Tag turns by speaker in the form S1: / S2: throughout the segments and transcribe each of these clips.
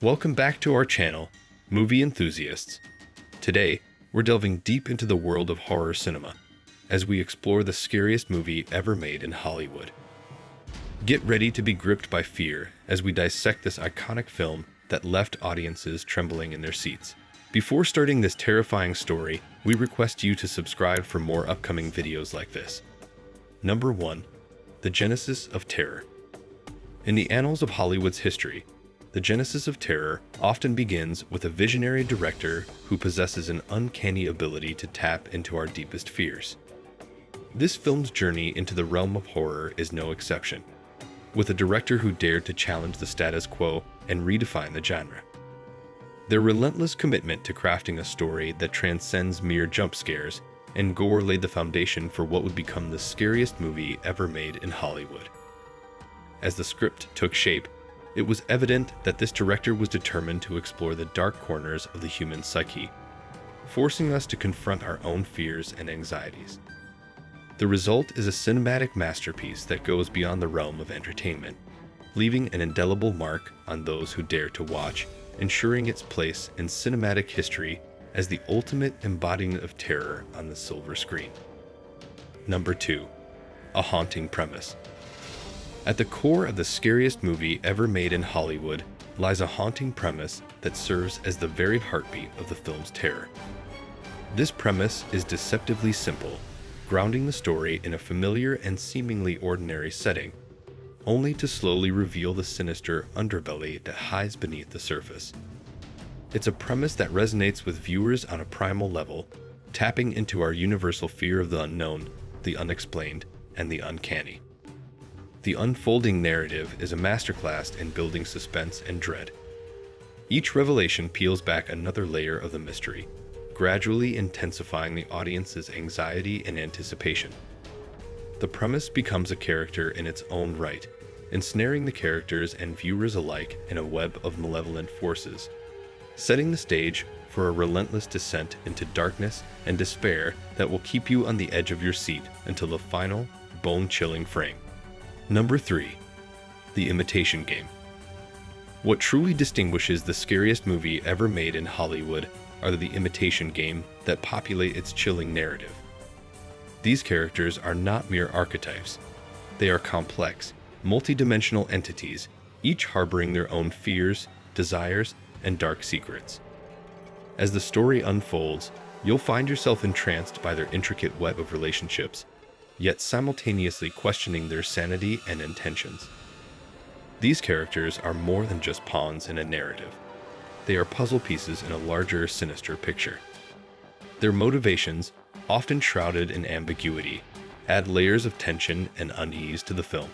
S1: Welcome back to our channel, Movie Enthusiasts. Today, we're delving deep into the world of horror cinema as we explore the scariest movie ever made in Hollywood. Get ready to be gripped by fear as we dissect this iconic film that left audiences trembling in their seats. Before starting this terrifying story, we request you to subscribe for more upcoming videos like this. Number 1. The Genesis of Terror. In the annals of Hollywood's history, the genesis of terror often begins with a visionary director who possesses an uncanny ability to tap into our deepest fears. This film's journey into the realm of horror is no exception, with a director who dared to challenge the status quo and redefine the genre. Their relentless commitment to crafting a story that transcends mere jump scares and gore laid the foundation for what would become the scariest movie ever made in Hollywood. As the script took shape, it was evident that this director was determined to explore the dark corners of the human psyche, forcing us to confront our own fears and anxieties. The result is a cinematic masterpiece that goes beyond the realm of entertainment, leaving an indelible mark on those who dare to watch, ensuring its place in cinematic history as the ultimate embodiment of terror on the silver screen. Number 2. A haunting premise. At the core of the scariest movie ever made in Hollywood lies a haunting premise that serves as the very heartbeat of the film's terror. This premise is deceptively simple, grounding the story in a familiar and seemingly ordinary setting, only to slowly reveal the sinister underbelly that hides beneath the surface. It's a premise that resonates with viewers on a primal level, tapping into our universal fear of the unknown, the unexplained, and the uncanny. The unfolding narrative is a masterclass in building suspense and dread. Each revelation peels back another layer of the mystery, gradually intensifying the audience's anxiety and anticipation. The premise becomes a character in its own right, ensnaring the characters and viewers alike in a web of malevolent forces, setting the stage for a relentless descent into darkness and despair that will keep you on the edge of your seat until the final, bone-chilling frame. Number 3. The Imitation Game. What truly distinguishes the scariest movie ever made in Hollywood are the imitation game that populate its chilling narrative. These characters are not mere archetypes. They are complex, multidimensional entities, each harboring their own fears, desires, and dark secrets. As the story unfolds, you'll find yourself entranced by their intricate web of relationships, yet simultaneously questioning their sanity and intentions. These characters are more than just pawns in a narrative. They are puzzle pieces in a larger, sinister picture. Their motivations, often shrouded in ambiguity, add layers of tension and unease to the film.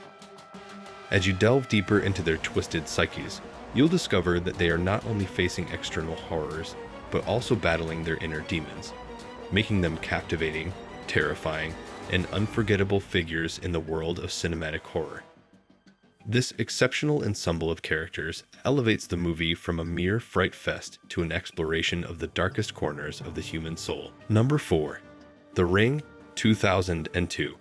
S1: As you delve deeper into their twisted psyches, you'll discover that they are not only facing external horrors, but also battling their inner demons, making them captivating, terrifying, and unforgettable figures in the world of cinematic horror. This exceptional ensemble of characters elevates the movie from a mere fright fest to an exploration of the darkest corners of the human soul. Number 4. The Ring, 2002.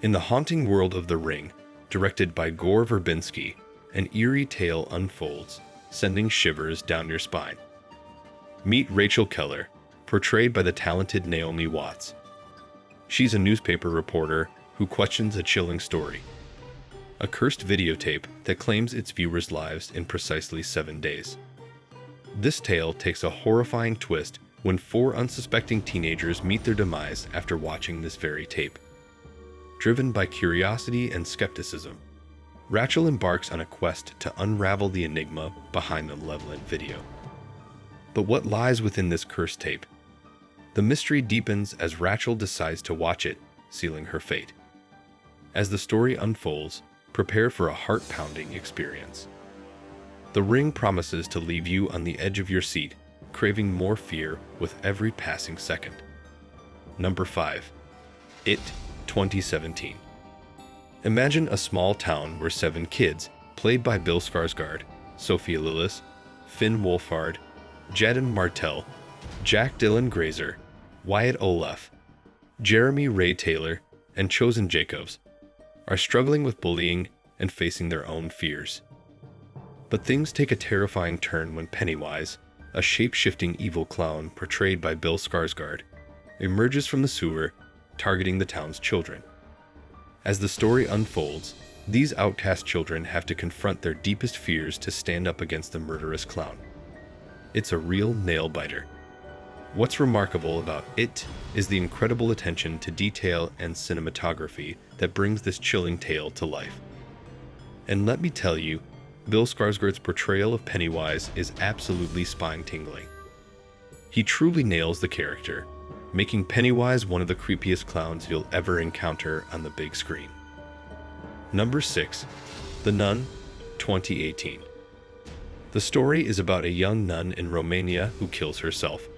S1: In the haunting world of The Ring, directed by Gore Verbinski, an eerie tale unfolds, sending shivers down your spine. Meet Rachel Keller, portrayed by the talented Naomi Watts. She's a newspaper reporter who questions a chilling story, a cursed videotape that claims its viewers' lives in precisely 7 days. This tale takes a horrifying twist when 4 unsuspecting teenagers meet their demise after watching this very tape. Driven by curiosity and skepticism, Rachel embarks on a quest to unravel the enigma behind the malevolent video. But what lies within this cursed tape? The mystery deepens as Rachel decides to watch it, sealing her fate. As the story unfolds, prepare for a heart-pounding experience. The Ring promises to leave you on the edge of your seat, craving more fear with every passing second. Number 5. It, 2017. Imagine a small town where 7 kids, played by Bill Skarsgård, Sophia Lillis, Finn Wolfhard, Jadon Martell, Jack Dylan Grazer, Wyatt Olaf, Jeremy Ray Taylor, and Chosen Jacobs, are struggling with bullying and facing their own fears. But things take a terrifying turn when Pennywise, a shape-shifting evil clown portrayed by Bill Skarsgård, emerges from the sewer, targeting the town's children. As the story unfolds, these outcast children have to confront their deepest fears to stand up against the murderous clown. It's a real nail-biter. What's remarkable about it is the incredible attention to detail and cinematography that brings this chilling tale to life. And let me tell you, Bill Skarsgård's portrayal of Pennywise is absolutely spine-tingling. He truly nails the character, making Pennywise one of the creepiest clowns you'll ever encounter on the big screen. Number 6. The Nun, 2018. The story is about a young nun in Romania who kills herself.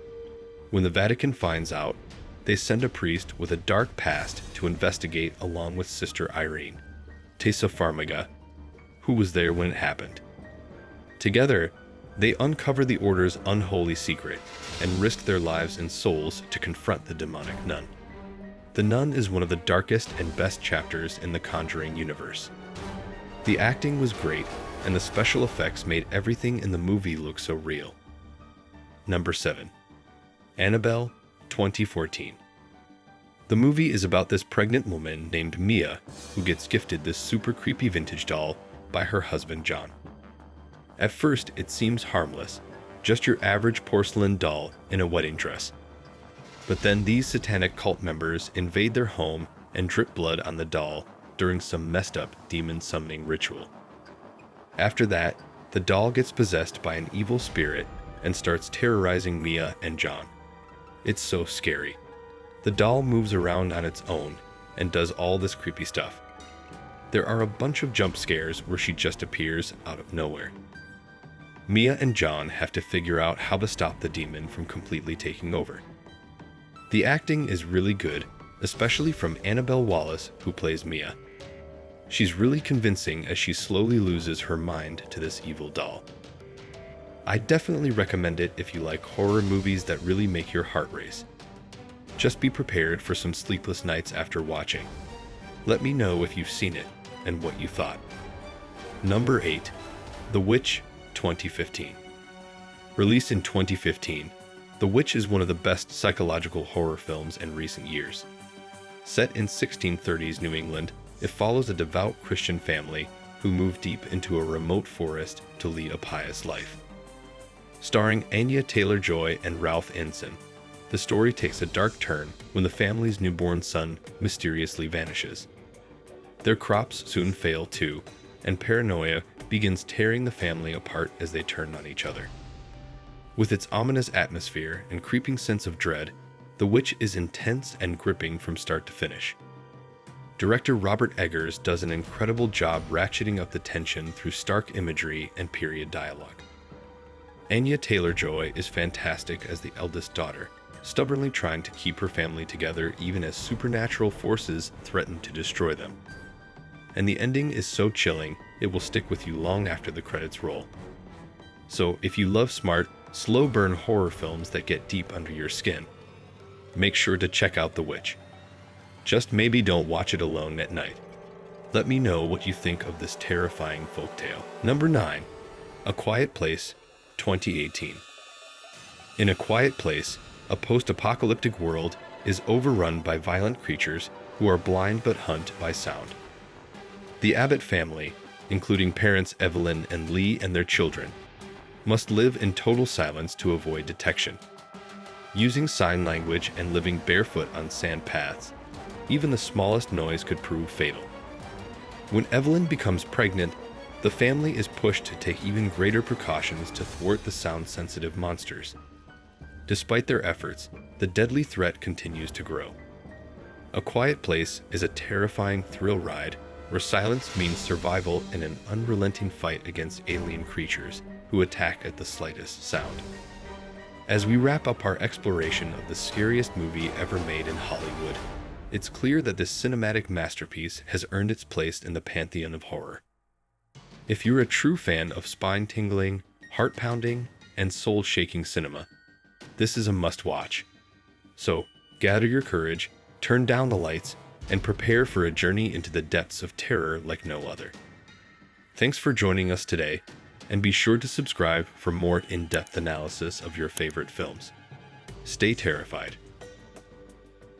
S1: When the Vatican finds out, they send a priest with a dark past to investigate along with Sister Irene, Tessa Farmiga, who was there when it happened. Together, they uncover the order's unholy secret and risk their lives and souls to confront the demonic nun. The Nun is one of the darkest and best chapters in the Conjuring universe. The acting was great, and the special effects made everything in the movie look so real. Number 7. Annabelle, 2014. The movie is about this pregnant woman named Mia who gets gifted this super creepy vintage doll by her husband John. At first, it seems harmless, just your average porcelain doll in a wedding dress. But then these satanic cult members invade their home and drip blood on the doll during some messed up demon summoning ritual. After that, the doll gets possessed by an evil spirit and starts terrorizing Mia and John. It's so scary. The doll moves around on its own and does all this creepy stuff. There are a bunch of jump scares where she just appears out of nowhere. Mia and John have to figure out how to stop the demon from completely taking over. The acting is really good, especially from Annabelle Wallis, who plays Mia. She's really convincing as she slowly loses her mind to this evil doll. I definitely recommend it if you like horror movies that really make your heart race. Just be prepared for some sleepless nights after watching. Let me know if you've seen it and what you thought. Number 8. The Witch, 2015. Released in 2015, The Witch is one of the best psychological horror films in recent years. Set in 1630s New England, it follows a devout Christian family who move deep into a remote forest to lead a pious life. Starring Anya Taylor-Joy and Ralph Ensign, the story takes a dark turn when the family's newborn son mysteriously vanishes. Their crops soon fail too, and paranoia begins tearing the family apart as they turn on each other. With its ominous atmosphere and creeping sense of dread, The Witch is intense and gripping from start to finish. Director Robert Eggers does an incredible job ratcheting up the tension through stark imagery and period dialogue. Anya Taylor-Joy is fantastic as the eldest daughter, stubbornly trying to keep her family together even as supernatural forces threaten to destroy them. And the ending is so chilling, it will stick with you long after the credits roll. So if you love smart, slow-burn horror films that get deep under your skin, make sure to check out The Witch. Just maybe don't watch it alone at night. Let me know what you think of this terrifying folktale. Number 9. A Quiet Place, 2018. In A Quiet Place, a post-apocalyptic world is overrun by violent creatures who are blind but hunt by sound. The Abbott family, including parents Evelyn and Lee and their children, must live in total silence to avoid detection. Using sign language and living barefoot on sand paths, even the smallest noise could prove fatal. When Evelyn becomes pregnant, the family is pushed to take even greater precautions to thwart the sound-sensitive monsters. Despite their efforts, the deadly threat continues to grow. A Quiet Place is a terrifying thrill ride where silence means survival in an unrelenting fight against alien creatures who attack at the slightest sound. As we wrap up our exploration of the scariest movie ever made in Hollywood, it's clear that this cinematic masterpiece has earned its place in the pantheon of horror. If you're a true fan of spine-tingling, heart-pounding, and soul-shaking cinema, this is a must-watch. So, gather your courage, turn down the lights, and prepare for a journey into the depths of terror like no other. Thanks for joining us today. And be sure to subscribe for more in-depth analysis of your favorite films. Stay terrified.